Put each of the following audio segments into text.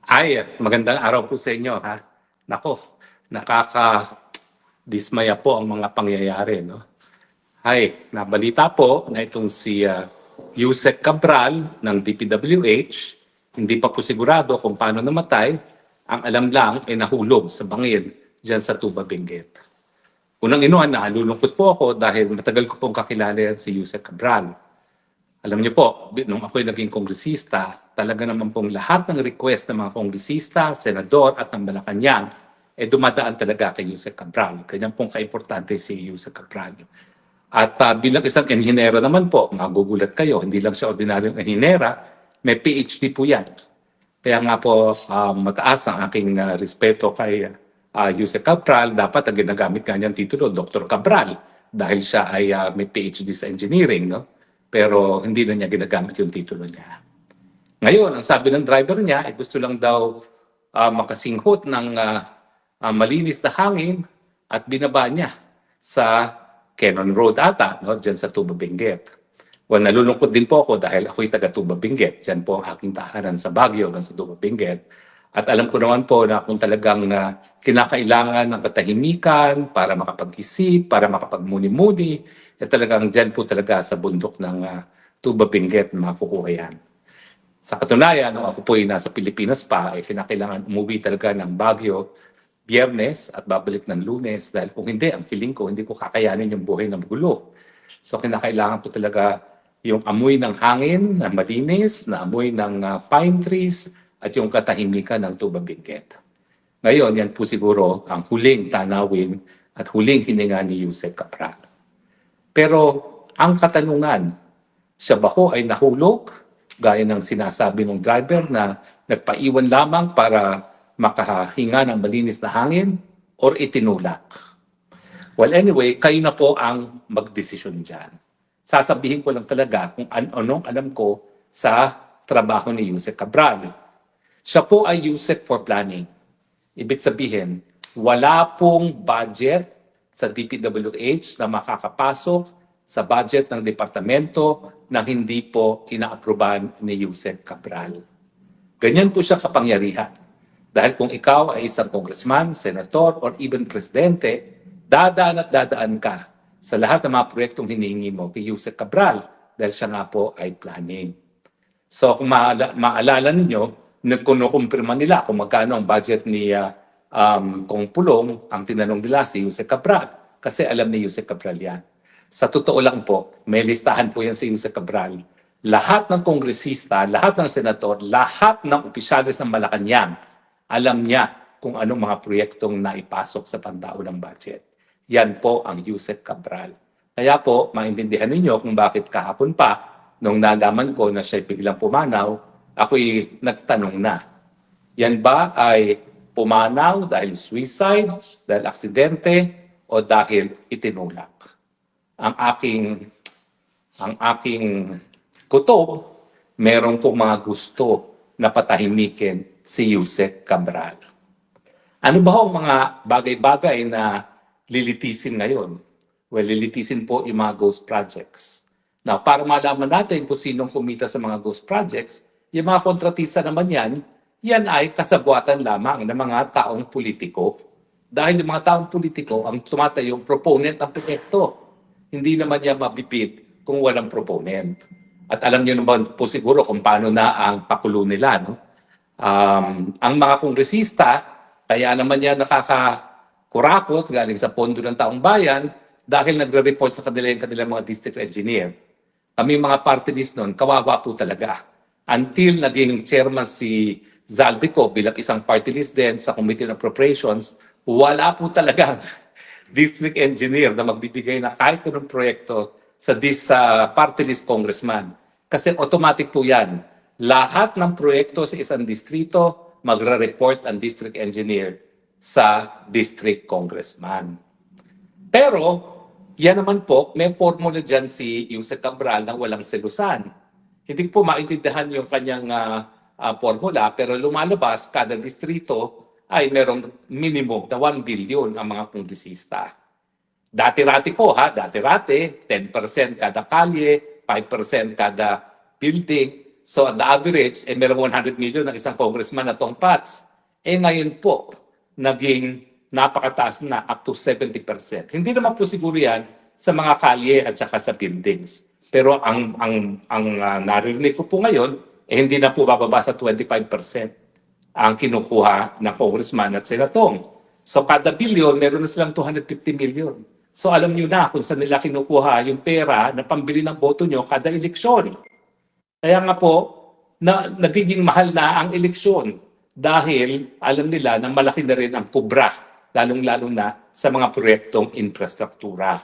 Ay, magandang araw po sa inyo, ha. Nako, nakakadismaya po ang mga pangyayari, no. Ay, nabalita po na itong si Yusek Cabral ng DPWH, hindi pa po sigurado kung paano namatay. Ang alam lang ay nahulog sa bangin diyan sa Tuba Benguet. Unang inuan, nalulungkot po ako dahil matagal ko pong kakilala yan si Yusek Cabral. Alam niyo po, nung ako'y naging kongresista, talaga naman pong lahat ng request ng mga kongresista, senador at ng Malacanang, dumadaan talaga kay Yusek Cabral. Ganyan pong kaimportante si Yusek Cabral. At bilang isang enhinera naman po, magugulat kayo, hindi lang siya ordinaryong enhinera, may PhD po yan. Kaya nga po, mataas ang aking respeto kay Yusek Cabral. Dapat ang ginagamit nga niyang titulo, Dr. Cabral, dahil siya ay may PhD sa engineering, no? Pero hindi na niya ginagamit yung titulo niya. Ngayon, ang sabi ng driver niya, ay gusto lang daw makasinghot ng malinis na hangin at binaba niya sa Cannon Road ata, no? Diyan sa Tuba Benguet. Well, nalulungkot din po ako dahil ako'y taga Tuba Benguet. Diyan po ang aking tahanan sa Baguio, sa Tuba Benguet. At alam ko naman po na kung talagang kinakailangan ng katahimikan para makapag-isip, para makapagmuni-muni, talagang dyan po talaga sa bundok ng Tuba Benguet makukuha yan. Sa katunayan, nung ako po ay nasa Pilipinas pa, ay kinakailangan umuwi talaga ng Baguio Biyernes at babalik ng Lunes dahil kung hindi, ang feeling ko, hindi ko kakayanin yung buhay ng gulo. So kinakailangan po talaga yung amoy ng hangin na malinis, na amoy ng pine trees, at yung katahimikan ng Tuba Benguet. Ngayon, yan po siguro ang huling tanawin at huling hininga ni Yusek Cabral. Pero ang katanungan, siya ba ho ay nahulog, gaya ng sinasabi ng driver na nagpaiwan lamang para makahinga ng malinis na hangin, or itinulak? Well, anyway, kayo na po ang magdesisyon dyan. Sasabihin ko lang talaga kung anong alam ko sa trabaho ni Yusek Cabral. Siya po ay Yusek for planning. Ibig sabihin, wala pong budget sa DPWH na makakapasok sa budget ng departamento na hindi po inaaprubahan ni Yusek Cabral. Ganyan po siya kapangyarihan. Dahil kung ikaw ay isang congressman, senator, or even presidente, dadaan at dadaan ka sa lahat ng mga proyektong hinihingi mo kay Yusek Cabral dahil siya nga po ay planning. So kung maalala ninyo, nagkumpirma nila kung magkano ang budget ni Kong Pulong, ang tinanong nila si Yusek Cabral kasi alam ni Yusek Cabral yan. Sa totoo lang po, may listahan po yan si Yusek Cabral. Lahat ng kongresista, lahat ng senator, lahat ng opisyalis ng Malacanang, alam niya kung anong mga proyektong naipasok sa pantao ng budget. Yan po ang Yusek Cabral. Kaya po, maintindihan ninyo kung bakit kahapon pa, nung nalaman ko na siya biglang pumanaw, ako'y nagtanong na. Yan ba ay pumanaw dahil suicide, dahil aksidente, o dahil itinulak? Ang aking kutob, meron po mga gusto na patahimikin si Yusek Cabral. Ano ba ang mga bagay-bagay na lilitisin ngayon? Well, lilitisin po yung mga ghost projects. Now, para malaman natin kung sinong kumita sa mga ghost projects, yung mga kontratista naman yan ay kasabuatan lamang ng mga taong politiko. Dahil yung mga taong politiko ang tumatayong proponent ng proyekto. Hindi naman niya mabibid kung walang proponent. At alam niyo naman po siguro kung paano na ang pakulo nila, no? Ang mga kongresista, kaya naman niya nakakakurakot galing sa pondo ng taong bayan dahil nagre-report sa kanila yung kanilang mga district engineer. Kami mga party list noon, kawawa po talaga. Until naging chairman si Zaldico bilang isang party list din sa Committee on Appropriations, wala po talagang district engineer na magbibigay na kahit anong proyekto sa party list congressman. Kasi automatic po yan. Lahat ng proyekto sa isang distrito, magre-report ang district engineer sa district congressman. Pero, yan naman po, may formula dyan si Yusek Cabral na walang selusan. Hindi po maintindihan yung kanyang formula, pero lumalabas kada distrito ay merong minimum na 1 billion ang mga kongresista. Dati-rati po dati-rati, 10% kada kalye, 5% kada building. So at the average, meron 100 million ng isang congressman na tong PATS. Ngayon po, naging napakataas na up to 70%. Hindi naman po siguro yan sa mga kalye at saka sa buildings. Pero ang naririnig ko po ngayon, hindi na po bababa sa 25% ang kinukuha ng congressman at senatong. So kada bilyon, meron na silang 250 million. So alam niyo na kung saan nila kinukuha yung pera na pambili ng boto nyo kada eleksyon. Kaya nga po, nagiging mahal na ang eleksyon dahil alam nila na malaki na rin ang kubra, lalong-lalo na sa mga proyektong infrastruktura.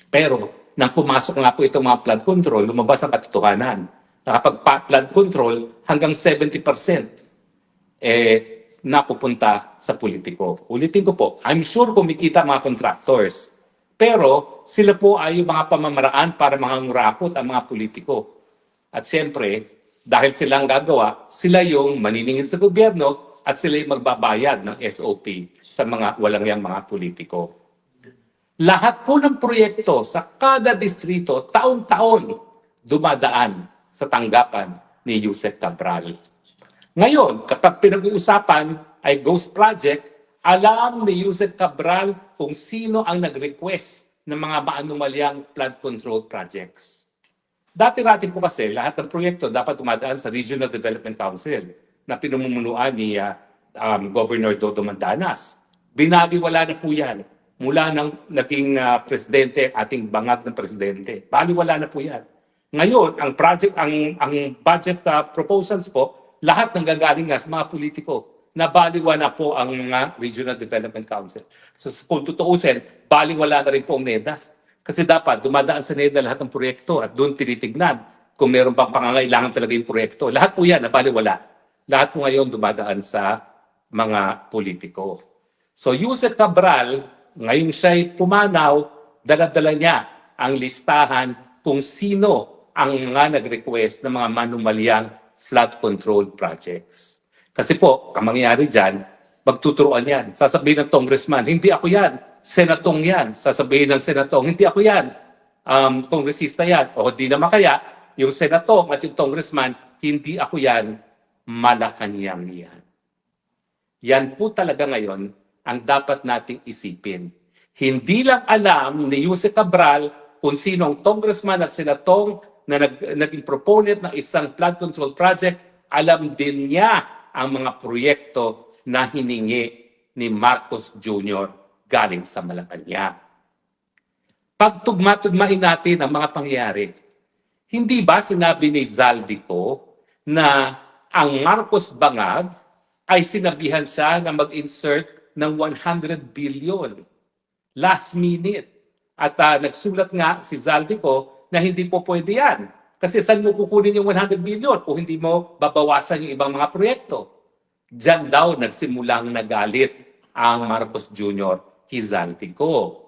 Pero nang pumasok nga po itong mga flood control, lumabas ang katotohanan. Nakapag-flood control, hanggang 70% napupunta sa politiko. Ulitin ko po, I'm sure kumikita mga contractors. Pero sila po ay yung mga pamamaraan para mangangurakot ang mga politiko. At siyempre, dahil silang gagawa, sila yung maniningil sa gobyerno at sila yung magbabayad ng SOP sa mga walang yang mga politiko. Lahat po ng proyekto sa kada distrito, taon-taon, dumadaan sa tanggapan ni Yusek Cabral. Ngayon, kapag pinag-uusapan ay ghost project, alam ni Yusek Cabral kung sino ang nag-request ng mga maanumalyang flood control projects. Dati-rati po kasi lahat ng proyekto dapat dumadaan sa Regional Development Council na pinamumunuan ni Governor Dodo Mandanas. Binaliwala na po yan mula nang naging presidente, ating bangag ng presidente. Baliwala na po yan. Ngayon, ang budget proposals po, lahat nanggagaling nga sa mga politiko. Nabaliwa na po ang mga Regional Development Council. So kung tutuusin, baliwala na rin po ang NEDA. Kasi dapat dumadaan sa NEDA lahat ng proyekto at doon tinitignan kung meron pang pangangailangan talaga yung proyekto. Lahat po yan, nabaliwala. Lahat po ngayon dumadaan sa mga politiko. So Yusek Cabral, ngayon siya'y pumanaw, dala-dala niya ang listahan kung sino ang mga nag-request ng mga manumalyang flood control projects. Kasi po, ang mangyayari dyan, magtuturuan yan. Sasabihin ng congressman, hindi ako yan. Senatong yan. Sasabihin ng senatong, hindi ako yan. Kongresista yan. O di naman kaya, yung senatong at yung congressman, hindi ako yan. Malacanang yan. Yan po talaga ngayon ang dapat nating isipin. Hindi lang alam ni Yusek Cabral kung sino ang congressman at senatong na naging proponent ng isang flood control project, alam din niya ang mga proyekto na hiningi ni Marcos Jr. galing sa Malacanang. Pagtugma-tugmain natin ang mga pangyayari. Hindi ba sinabi ni Zaldico na ang Marcos Bangag ay sinabihan siya na mag-insert ng 100 billion last minute? At nagsulat nga si Zaldico na hindi po pwede yan. Kasi saan mo kukunin yung 100 billion kung hindi mo babawasan yung ibang mga proyekto? Diyan daw nagsimulang nagalit ang Marcos Jr. kay Zaldico.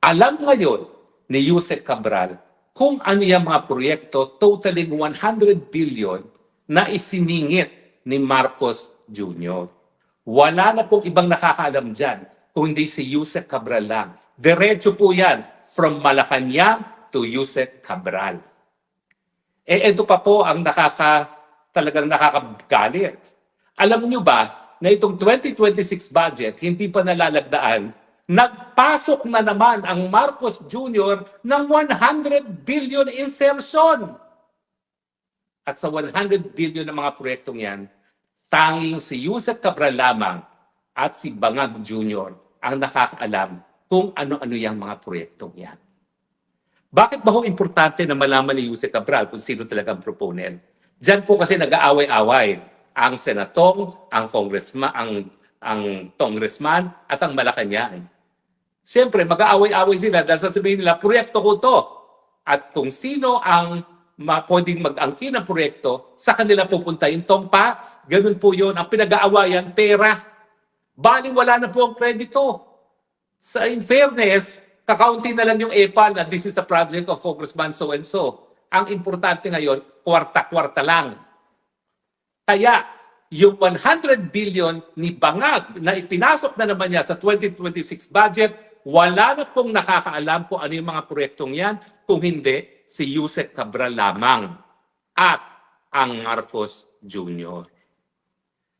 Alam ngayon ni Yusek Cabral kung ano yung mga proyekto totaling 100 billion na isiningit ni Marcos Jr. Wala na pong ibang nakakaalam dyan kung hindi si Yusek Cabral lang. Diretso po yan from Malacanang to Yusek Cabral. Ito pa po ang talagang nakakagalit. Alam niyo ba na itong 2026 budget hindi pa nalalagdaan, nagpasok na naman ang Marcos Jr. ng 100 billion insertion. At sa 100 billion ng mga proyektong yan, tanging si Yusek Cabral lamang at si Bangag Jr. ang nakakaalam kung ano-ano yung mga proyektong yan. Bakit ba ho importante na malaman ni Yusek Cabral kung sino talaga ang proponent? Diyan po kasi nag-aaway-away ang senatong, ang congressman, ang congressman at ang Malacanang. Siyempre, mag-aaway-away sila dahil sasabihin nila, proyekto ko to. At kung sino ang pwedeng mag-angkin ng proyekto, sa kanila pupunta yung tongpats. Ganun po yun. Ang pinag-aawayan, pera. Bali, wala na po ang kredito. In fairness, kakaunti na lang yung EPAL na this is a project of Congressman so-and-so. Ang importante ngayon, kwarta-kwarta lang. Kaya, yung 100 billion ni Bangag na ipinasok na naman niya sa 2026 budget, wala na pong nakakaalam kung ano yung mga proyektong yan, kung hindi si Yusek Cabral lamang. At ang Marcos Jr.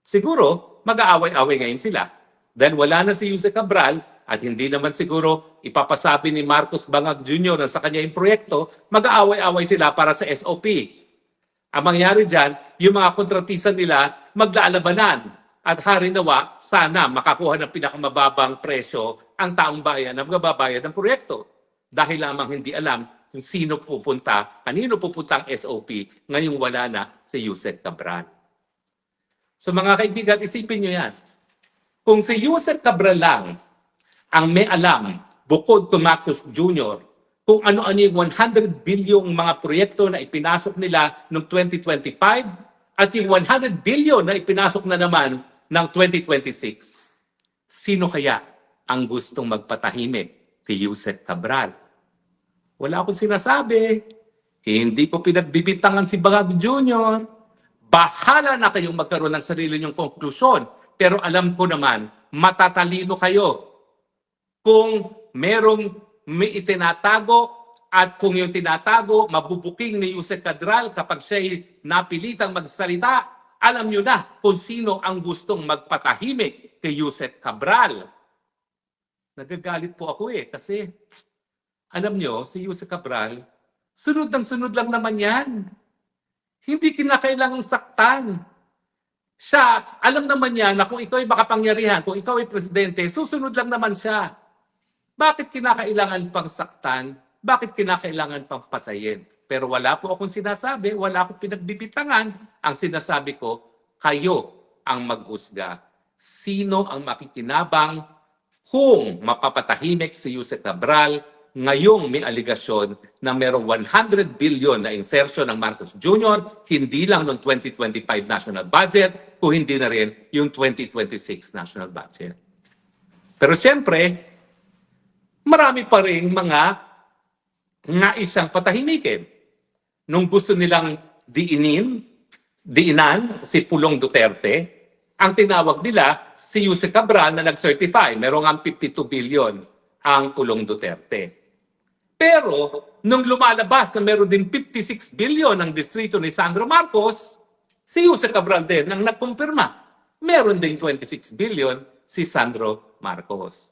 Siguro, mag-aaway-away ngayon sila. Dahil wala na si Jose Cabral at hindi naman siguro ipapasabi ni Marcos Bangag Jr. na sa kanya yung proyekto, mag-aaway-away sila para sa SOP. Ang mangyari dyan, yung mga kontratista nila maglalabanan at harinawa, sana makakuha ng pinakamababang presyo ang taong bayan na magbabayad ng proyekto. Dahil lamang hindi alam kung sino pupunta, kanino pupunta ang SOP, ngayong wala na si Yusek Cabral. So mga kaibigan, isipin nyo yan. Kung si Yusek Cabral lang ang may alam, bukod kay Marcos Jr., kung ano-ano yung 100 bilyong mga proyekto na ipinasok nila noong 2025 at yung 100 billion na ipinasok na naman ng 2026, sino kaya ang gustong magpatahimik kay Yusek Cabral? Wala akong sinasabi. Hindi ko pinagbibitangan si Bangag Jr. Bahala na kayong magkaroon ng sarili niyong konklusyon. Pero alam ko naman, matatalino kayo. Kung merong may itinatago at kung yung tinatago, mabubuking ni Yusek Cabral kapag siya'y napilitang magsalita, alam niyo na kung sino ang gustong magpatahimik kay Yusek Cabral. Nagagalit po ako kasi alam niyo, si Yusek Cabral, sunod ng sunod lang naman yan. Hindi kinakailangang saktan. Siya, alam naman niya na kung ikaw ay makapangyarihan, kung ikaw ay presidente, susunod lang naman siya. Bakit kinakailangan pang saktan? Bakit kinakailangan pang patayin? Pero wala po akong sinasabi, wala akong pinagbibitangan. Ang sinasabi ko, kayo ang mag-usga. Sino ang makikinabang kung mapapatahimik si Yusek Cabral ngayong may aligasyon na merong 100 billion na insertion ng Marcos Jr., hindi lang noong 2025 national budget, kung hindi na rin yung 2026 national budget. Pero siyempre, marami pa rin mga naisang patahimikin. Nung gusto nilang diinan si Pulong Duterte, ang tinawag nila si Yusek Cabral na nag-certify. Merong ang 52 billion ang Pulong Duterte. Pero, nung lumalabas na meron din 56 billion ang distrito ni Sandro Marcos, si Yusek Cabral din ang nagkumpirma. Meron din 26 billion si Sandro Marcos.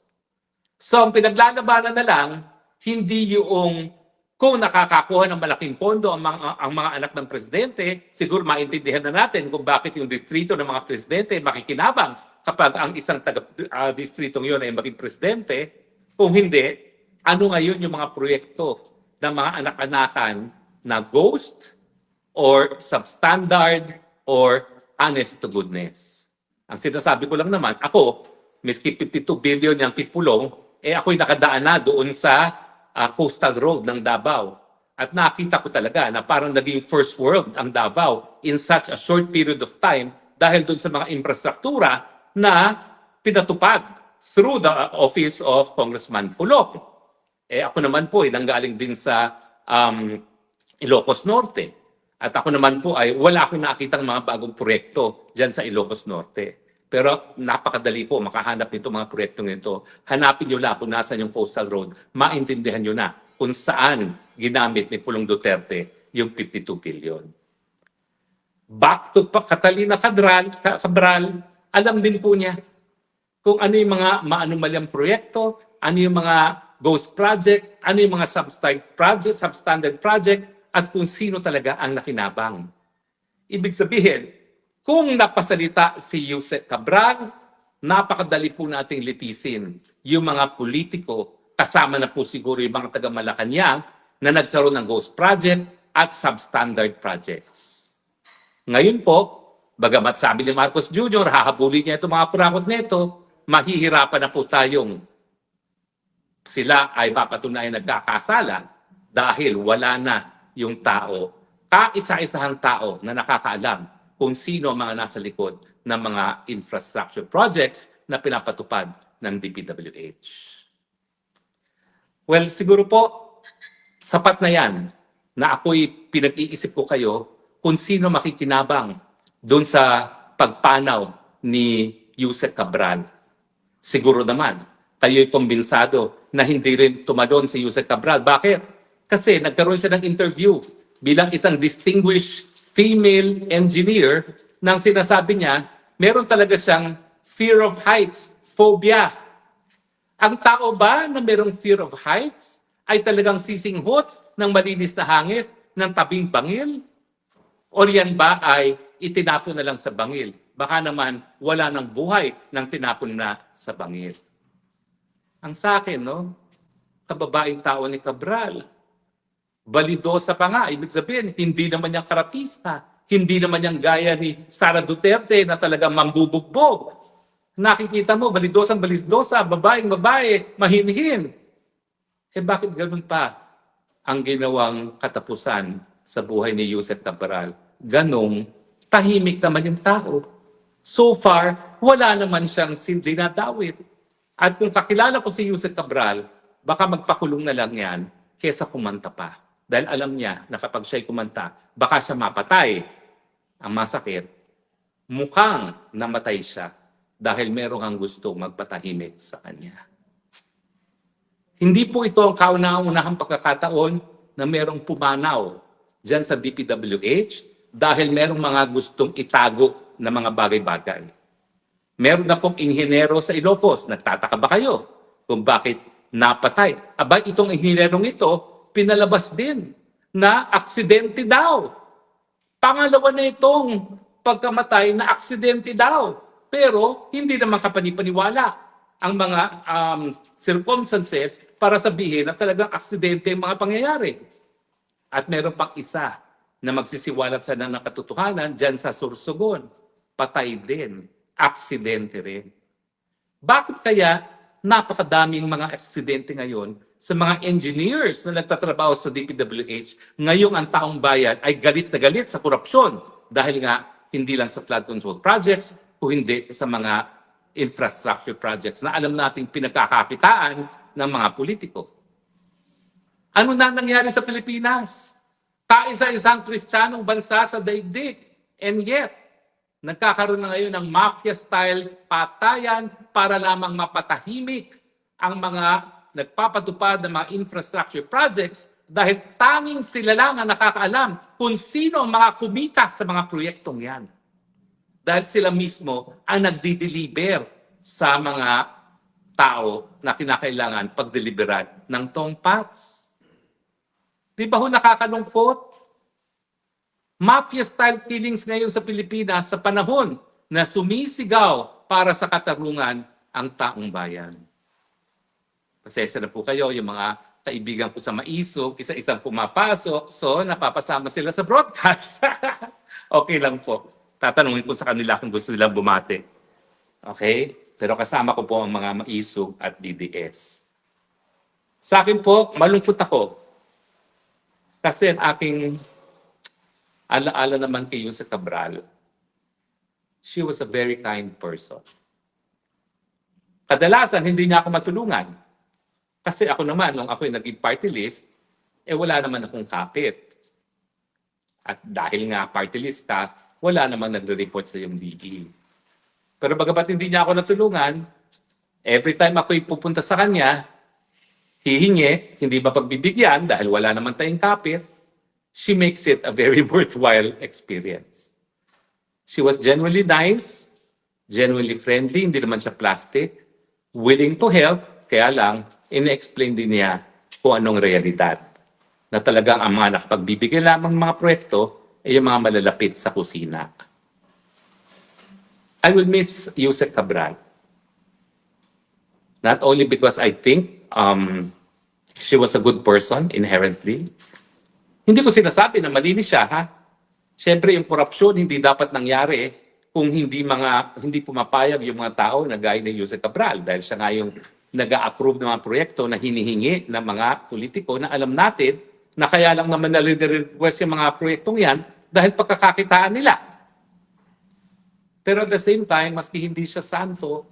So, ang pinaglalabanan na lang, hindi yung kung nakakakuha ng malaking pondo ang mga anak ng presidente, siguro maintindihan na natin kung bakit yung distrito ng mga presidente makikinabang kapag ang isang taga-distritong yun ay maging presidente. Kung hindi, ano ngayon yung mga proyekto ng mga anak-anakan na ghost or substandard or honest to goodness? Ang sinasabi ko lang naman, ako, miski 52 billion yung pipulong, ako'y nakadaan na doon sa coastal road ng Davao. At nakita ko talaga na parang naging first world ang Davao in such a short period of time dahil doon sa mga infrastruktura na pinatupad through the office of Congressman Pulong. Ako naman po nanggaling din sa Ilocos Norte. At ako naman po ay wala akong nakitang mga bagong proyekto dyan sa Ilocos Norte. Pero napakadali po makahanap nito mga proyektong ito. Hanapin nyo lang kung nasan yung coastal road. Maintindihan nyo na kung saan ginamit ni Pulong Duterte yung 52 billion. Back to Catalina Cabral, alam din po niya kung ano yung mga maanumalyang proyekto, ano yung mga ghost project, ano yung mga substandard project, at kung sino talaga ang nakinabang. Ibig sabihin, kung napasalita si Yusek Cabral, napakadali po nating litisin yung mga politiko, kasama na po siguro yung mga taga-Malacanang na nagkaroon ng ghost project at substandard projects. Ngayon po, bagamat sabi ni Marcos Jr., hahabulin niya itong mga kurakot nito, mahihirapan na po tayong sila ay mapatunayan nagkakasala dahil wala na yung tao, kaisa-isahang tao na nakakaalam kung sino ang mga nasa likod ng mga infrastructure projects na pinapatupad ng DPWH. Well, siguro po, sapat na yan na ako'y pinag-iisip ko kayo kung sino makikinabang doon sa pagpanaw ni Yusek Cabral. Siguro naman, kayo'y kumbinsado na hindi rin tumadon si Yusek Cabral. Bakit? Kasi nagkaroon siya ng interview bilang isang distinguished female engineer nang sinasabi niya, meron talaga siyang fear of heights, phobia. Ang tao ba na merong fear of heights ay talagang sisinghot ng malinis na hangin ng tabing bangil? O yan ba ay itinapon na lang sa bangil? Baka naman wala ng buhay nang tinapon na sa bangil. Ang sa akin, no, kababaeng tao ni Cabral, balidosa pa nga, ibig sabihin, hindi naman niyang karatista, hindi naman niyang gaya ni Sara Duterte na talagang mambubugbog. Nakikita mo, balidosang balidosa, babaeng babae, mahinhin. Eh bakit ganun pa ang ginawang katapusan sa buhay ni Yusek Cabral? Ganong tahimik naman yung tao. So far, wala naman siyang dinadawit. At kung kakilala ko si Yusek Cabral, baka magpakulong na lang yan kesa kumanta pa. Dahil alam niya na kapag siya'y kumanta, baka siya mapatay. Ang masakit, mukhang namatay siya dahil merong ang gusto magpatahimik sa kanya. Hindi po ito ang kauna-unahang pagkakataon na merong pumanaw dyan sa DPWH dahil merong mga gustong itago na mga bagay-bagay. Meron na pong inhinero sa Ilocos. Nagtataka ba kayo kung bakit napatay? Aba, itong inhinerong ito, pinalabas din na aksidente daw. Pangalawa na itong pagkamatay na aksidente daw. Pero hindi naman kapanipaniwala ang mga circumstances para sabihin na talagang aksidente ang mga pangyayari. At meron pang isa na magsisiwalat sa ng katotohanan dyan sa Sorsogon. Patay din. Aksidente rin. Bakit kaya napakadaming mga aksidente ngayon sa mga engineers na nagtatrabaho sa DPWH, ngayong ang taong bayan ay galit na galit sa korupsyon dahil nga hindi lang sa flood control projects o hindi sa mga infrastructure projects na alam nating pinagkakakitaan ng mga politiko. Ano na nangyari sa Pilipinas? Kaisa-isang Kristiyanong bansa sa daigdig. And yet, nagkakaroon na ngayon ng mafia-style patayan para lamang mapatahimik ang mga nagpapatupad ng mga infrastructure projects dahil tanging sila lang ang nakakaalam kung sino ang mga kumita sa mga proyektong yan. Dahil sila mismo ang nagdi-deliver sa mga tao na kinakailangan pagdeliberan ng tongpats. Di ba ho nakakalungkot? Mafia-style killings ngayon sa Pilipinas sa panahon na sumisigaw para sa katarungan ang taong bayan. Pasensya na po kayo, yung mga kaibigan ko sa Maisog, isa-isang pumapasok, so napapasama sila sa broadcast. Okay lang po. Tatanungin ko sa kanila kung gusto nilang bumati. Okay? Pero kasama ko po ang mga Maisog at DDS. Sa akin po, malungkot ako. Kasi ang aking alaala naman kay Yusek Cabral, she was a very kind person. Kadalasan, hindi niya ako matulungan. Kasi ako naman, nung ako'y naging party list, wala naman akong kapit. At dahil nga party list ka, wala namang nagre-report sa iyong DE. Pero bagamat hindi niya ako natulungan, every time ako'y pupunta sa kanya, hihingi, hindi ba pagbibigyan dahil wala naman tayong kapit, she makes it a very worthwhile experience. She was genuinely nice, genuinely friendly, hindi naman siya plastic, willing to help, kaya lang, ina-explain din niya kung anong realidad. Na talagang ang mga nakapagbibigay lamang mga proyekto ay yung mga malalapit sa kusina. I will miss Yusek Cabral. Not only because I think she was a good person inherently, hindi ko sinasabi na malinis siya, ha? Siyempre, yung korupsyon hindi dapat nangyari kung hindi pumapayag yung mga tao na gaya ni Yusek Cabral dahil siya nga yung nag-a-approve ng mga proyekto na hinihingi ng mga politiko na alam natin na kaya lang naman na-request yung mga proyektong yan dahil pagkakakitaan nila. Pero at the same time, maski hindi siya santo,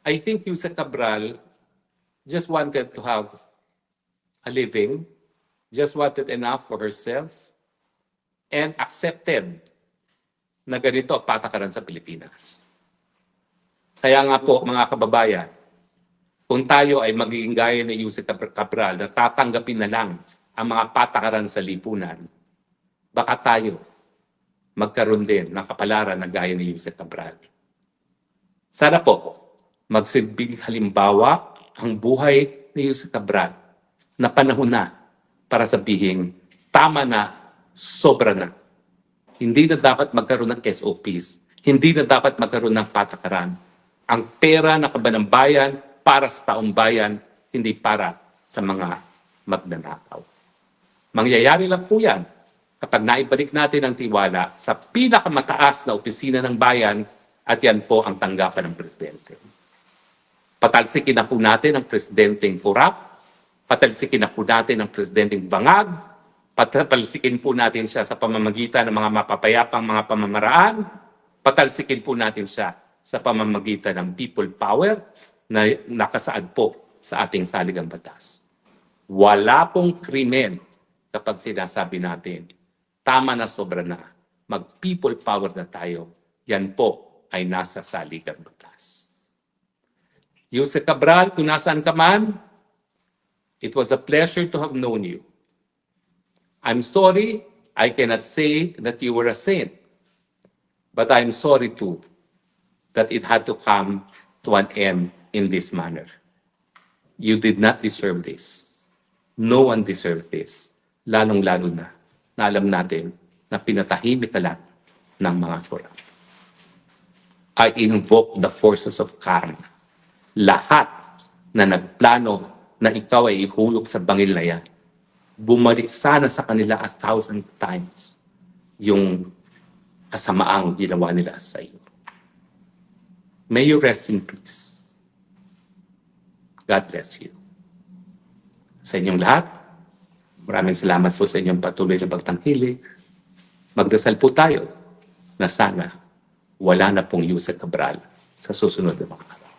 I think Yusek Cabral just wanted to have a living, just wanted enough for herself, and accepted na ganito ang patakaran sa Pilipinas. Kaya nga po, mga kababayan, kung tayo ay magiging gaya ni Yusek Cabral na tatanggapin na lang ang mga patakaran sa lipunan, baka tayo magkaroon din ng kapalaran na gaya ni Yusek Cabral. Sana po, magsilbing halimbawa ang buhay ni Yusek Cabral na panahon na para sabihin, tama na, sobra na. Hindi na dapat magkaroon ng SOPs. Hindi na dapat magkaroon ng patakaran. Ang pera na kaban ng bayan para sa taong bayan, hindi para sa mga magnanakaw. Mangyayari lang po yan kapag naibalik natin ang tiwala sa pinakamataas na opisina ng bayan at yan po ang tanggapan ng presidente. Patalsikin na po natin ang presidenteng kurap, patalsikin na po natin ang presidenteng bangag, patalsikin po natin siya sa pamamagitan ng mga mapapayapang mga pamamaraan, patalsikin po natin siya sa pamamagitan ng people power na nakasaad po sa ating saligang batas. Wala pong krimen kapag sinasabi natin, tama na, sobra na, mag-people power na tayo, yan po ay nasa saligang batas. Yusek Cabral, kung nasaan ka man, it was a pleasure to have known you. I'm sorry I cannot say that you were a saint, but I'm sorry too that it had to come to an end in this manner. You did not deserve this. No one deserved this. Lalong-lalo na alam natin na pinatahimik ka lang ng mga korap. I invoke the forces of karma. Lahat na nagplano na ikaw ay ihulog sa bangil na yan, bumalik sana sa kanila 1,000 times yung kasamaang ginawa nila sa iyo. May you rest in peace. God bless you. Sa inyong lahat, maraming salamat po sa inyong patuloy na pagtangkilik. Magdasal po tayo na sana wala na pong Yusek Cabral sa susunod na mga araw.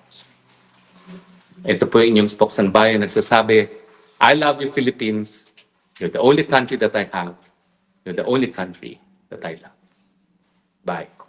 Ito po yung inyong spokesman bayan nagsasabi, I love you, Philippines. You're the only country that I have. You're the only country that I love. Bye.